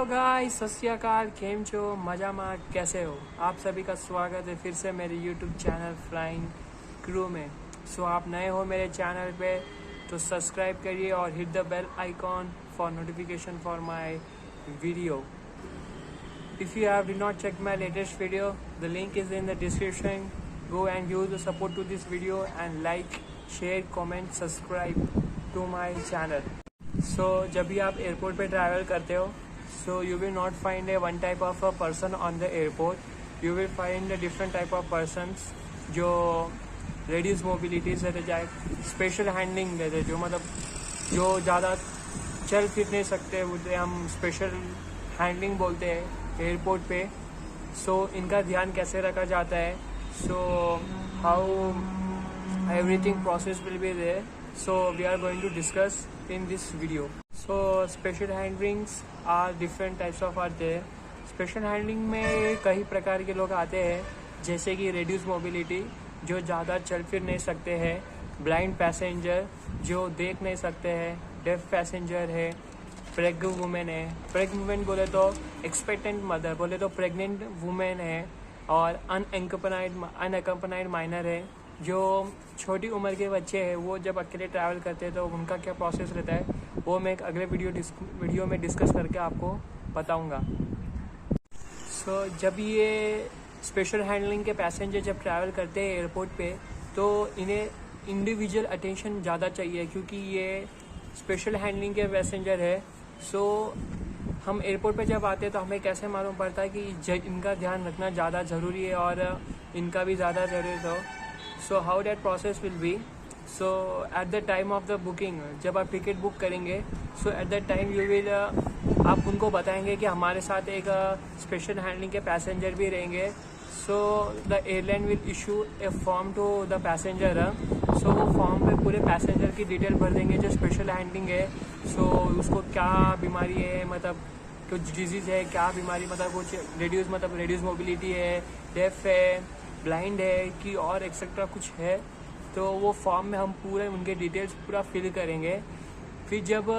Guys, सत श्री अकाल, केम छो, मजामा, कैसे हो आप सभी का स्वागत है फिर से मेरे यूट्यूब चैनल फ्लाइंग क्रू में। आप नए हो मेरे चैनल पे तो सब्सक्राइब करिए और hit the bell icon for notification for my video. If you have did not check my latest video, the link is in the description. Go and use the support to this video and like, share, comment, subscribe to my channel. जब भी आप airport पे travel करते हो, so you will not find a one type of a person on the airport. You will find a different type of persons जो reduced mobilities रहते, चाहे special handling रहते, जो मतलब जो ज़्यादा चल फिर नहीं सकते, उसे हम स्पेशल हैंडलिंग बोलते हैं एयरपोर्ट पे। इनका ध्यान कैसे रखा जाता है, how everything process will be there, we are going to discuss in this video. Special handlings are different types of are there. Special handling में कई प्रकार के लोग आते हैं, जैसे कि रेड्यूस मोबिलिटी जो ज़्यादा चल फिर नहीं सकते हैं, ब्लाइंड पैसेंजर जो देख नहीं सकते हैं, डेफ पैसेंजर है, प्रेग्नेंट वुमेन है। प्रेग्नेंट वुमेन बोले तो एक्सपेक्टेंट मदर, बोले तो प्रेग्नेंट वुमेन है, और अनएकम्पनाइड माइनर है, जो छोटी उम्र के बच्चे हैं। वो जब अकेले ट्रैवल करते हैं तो उनका क्या प्रोसेस रहता है, वो मैं एक अगले वीडियो में डिस्कस करके आपको बताऊंगा। जब ये स्पेशल हैंडलिंग के पैसेंजर जब ट्रैवल करते हैं एयरपोर्ट पे, तो इन्हें इंडिविजुअल अटेंशन ज़्यादा चाहिए, क्योंकि ये स्पेशल हैंडलिंग के पैसेंजर है। हम एयरपोर्ट पे जब आते हैं तो हमें कैसे मालूम पड़ता है कि इनका ध्यान रखना ज़्यादा ज़रूरी है और इनका भी ज़्यादा ज़रूरत हो। How that process will be, eight the time of the booking, जब आप टिकट बुक करेंगे, eight the time you will, आप उनको बताएंगे कि हमारे साथ एक स्पेशल हैंडलिंग के पैसेंजर भी रहेंगे। The airline will issue a form to the passenger. वो फॉर्म पे पूरे पैसेंजर की डिटेल भर देंगे जो स्पेशल हैंडलिंग है। उसको क्या बीमारी है, मतलब कुछ डिजीज़ है, क्या बीमारी, मतलब कुछ रेड्यूस मोबिलिटी है, डेफ है, ब्लाइंड है कि और एक्सेट्रा कुछ है। तो वो फॉर्म में हम पूरे उनके डिटेल्स पूरा फिल करेंगे। फिर जब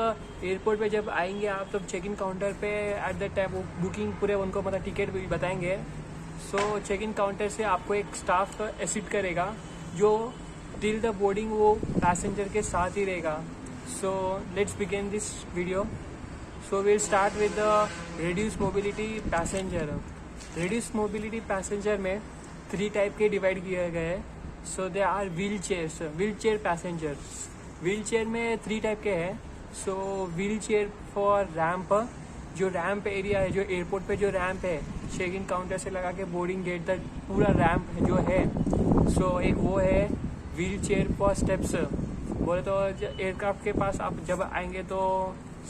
एयरपोर्ट पे जब आएंगे आप, तब चेक इन काउंटर पे एट द टाइम बुकिंग पूरे उनको मतलब टिकट भी बताएंगे। चेक इन काउंटर से आपको एक स्टाफ असिस्ट करेगा जो टिल द बोर्डिंग वो पैसेंजर के साथ ही रहेगा। Let's begin this video. Will start with the reduce mobility passenger. Reduce mobility passenger में 3 टाइप के डिवाइड किए गए हैं। They are wheelchair passengers. Wheelchair में 3 टाइप के हैं। व्हील चेयर फॉर रैम्प, जो रैम्प एरिया है, जो एयरपोर्ट पे जो रैम्प है, चेक इन काउंटर से लगा के बोर्डिंग गेट तक पूरा रैम्प जो है, एक वो है। व्हील चेयर फॉर स्टेप्स, बोले तो एयरक्राफ्ट के पास आप जब आएंगे तो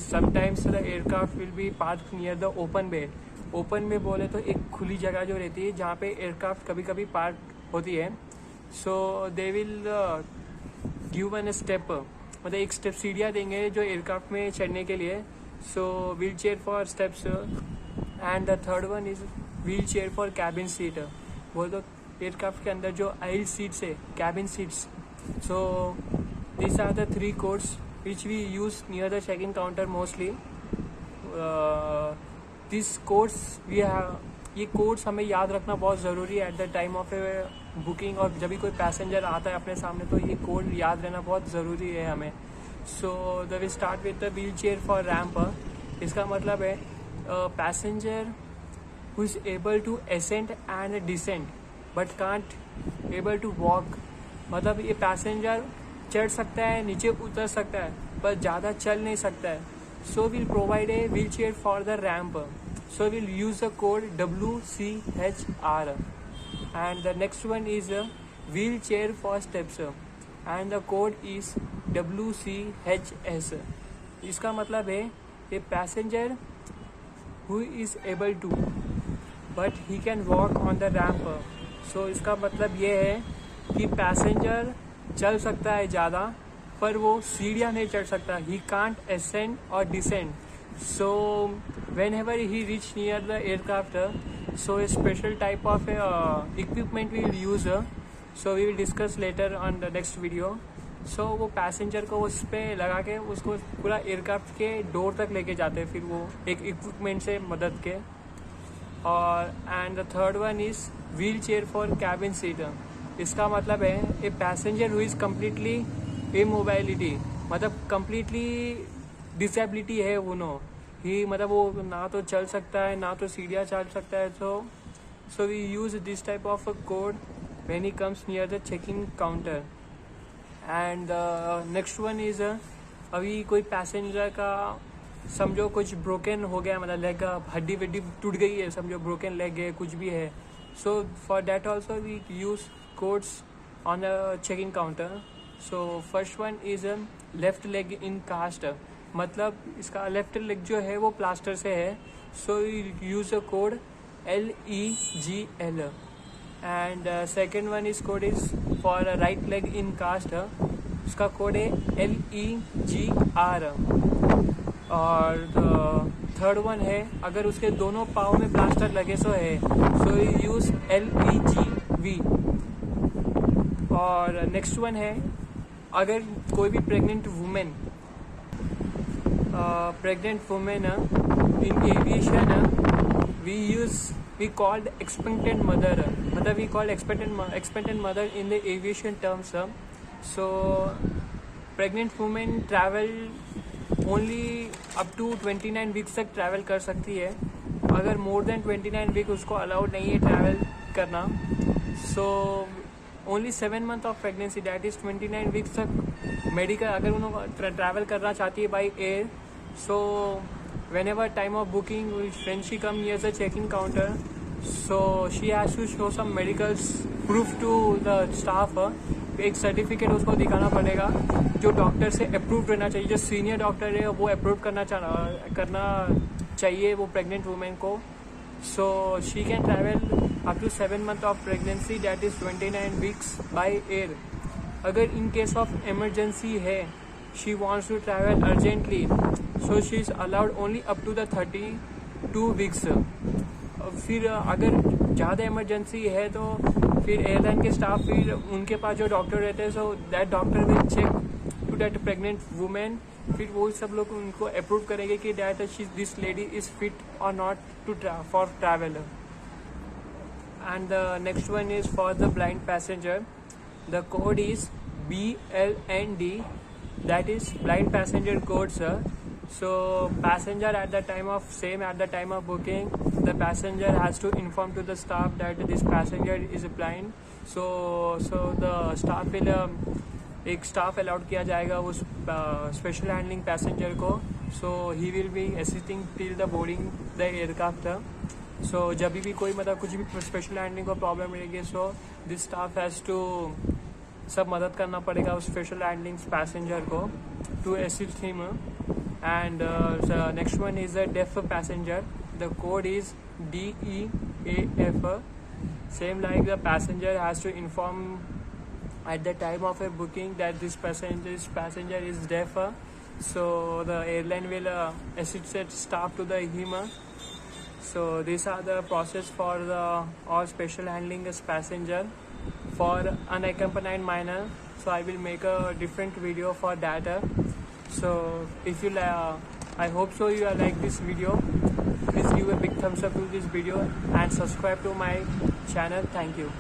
sometimes the aircraft will be park near the open bay. Open में बोले तो एक खुली जगह जो रहती है जहाँ पे एयरक्राफ्ट कभी कभी पार्क होती है। They will give one step, मतलब एक स्टेप सीढ़ियाँ देंगे जो एयरक्राफ्ट में चढ़ने के लिए। Wheel chair for steps. And the third one is wheel chair for cabin seat, बोले तो एयरक्राफ्ट के अंदर जो आइल सीट्स है, cabin seats. This are the 3 codes which we use near the check in counter mostly. This codes ये codes हमें याद रखना बहुत ज़रूरी है at the time of a booking, और जब भी कोई पैसेंजर आता है अपने सामने तो ये कोड याद रहना बहुत ज़रूरी है हमें। We start with the wheel chair for ramp. इसका मतलब है passenger who is able to ascend and descend but can't able to walk, मतलब ये पैसेंजर चढ़ सकता है, नीचे उतर सकता है, पर ज़्यादा चल नहीं सकता है। we'll provide a wheelchair for the ramp. We'll use the code WCHR. And the next one is a wheelchair for steps, and the code is WCHS. इसका मतलब है a passenger who is able to but he can walk on the ramp. इसका मतलब ये है कि passenger चल सकता है ज़्यादा, पर वो सीढ़ियाँ नहीं चढ़ सकता। ही कांट असेंड और descend. Whenever he reach near the aircraft, a special type of equipment we will use. We will discuss later on the next video. So वो पैसेंजर को उस पर लगा के उसको पूरा एयरक्राफ्ट के डोर तक लेके जाते हैं, फिर वो एक इक्विपमेंट से मदद के। और and the third one is wheel chair for cabin seat. इसका मतलब है a passenger who is completely immobility, मतलब कम्प्लीटली डिसेबिलिटी है उन्हों ही, मतलब वो ना तो चल सकता है ना तो सीढ़ियाँ चल सकता है। So we use this type of a code when he comes near the checking counter. And next one is अभी कोई पैसेंजर का समझो कुछ ब्रोकन हो गया, मतलब लेग हड्डी वड्डी टूट गई है, समझो ब्रोकन लेग है, कुछ भी है। So for that also we use codes on the checking counter. So first one is left leg in cast, मतलब इसका लेफ्ट लेग जो है वो प्लास्टर से है। So use a code LEGL। And second one is code is for right leg in cast, उसका code है LEGR। और थर्ड वन है अगर उसके दोनों पाँव में प्लास्टर लगे सो यूज़ LEGV। और नेक्स्ट वन है अगर कोई भी pregnant women in aviation we called expectant mother, मतलब we called expectant mother in the aviation terms। So pregnant woman travel only up to 29 weeks तक ट्रैवल कर सकती है। अगर मोर देन 29 वीक उसको अलाउड नहीं है ट्रैवल करना, so only 7 month of pregnancy that is 29 weeks तक मेडिकल अगर उन्होंने ट्रैवल करना चाहती है by air. So whenever time of booking when she come near the checking counter, so she has to show some medical proof to the staff। एक certificate उसको दिखाना पड़ेगा जो डॉक्टर से अप्रूव रहना चाहिए, जो सीनियर डॉक्टर है वो अप्रूव करना चाहिए वो प्रेग्नेंट वुमेन को। So she can travel up to 7 month of pregnancy that is 29 weeks by air. अगर इन केस ऑफ इमरजेंसी है, she wants to travel urgently, so she is allowed only up to the 32 weeks. फिर अगर ज़्यादा emergency है तो फिर airline के staff फिर उनके पास जो डॉक्टर रहते हैं, so that doctor will check to that pregnant women, फिर वो सब लोग उनको अप्रूव करेंगे कि that this lady is fit और not to for travel. And the next one is for the blind passenger, the code is BLND, that is blind passenger code, sir. So passenger at the time of booking, the passenger has to inform to the staff that this passenger is blind। so the staff will एक staff allowed किया जाएगा उस special handling passenger को। So he will be assisting till the boarding the aircraft. So जब भी कोई मतलब कुछ भी स्पेशल हैंडलिंग को प्रॉब्लम रहेगी, so this staff has to सब मदद करना पड़ेगा उस स्पेशल हैंडलिंग पैसेंजर को to assist him. And next one is a deaf passenger, the code is DEAF। Same like the passenger has to inform at the time of a booking that this passenger is deaf, so the airline will assist its staff to the him। So these are the process for the all special handling as passenger for unaccompanied minor। So I will make a different video for that। So if you I hope so you like this video, please give a big thumbs up to this video and subscribe to my channel. Thank you।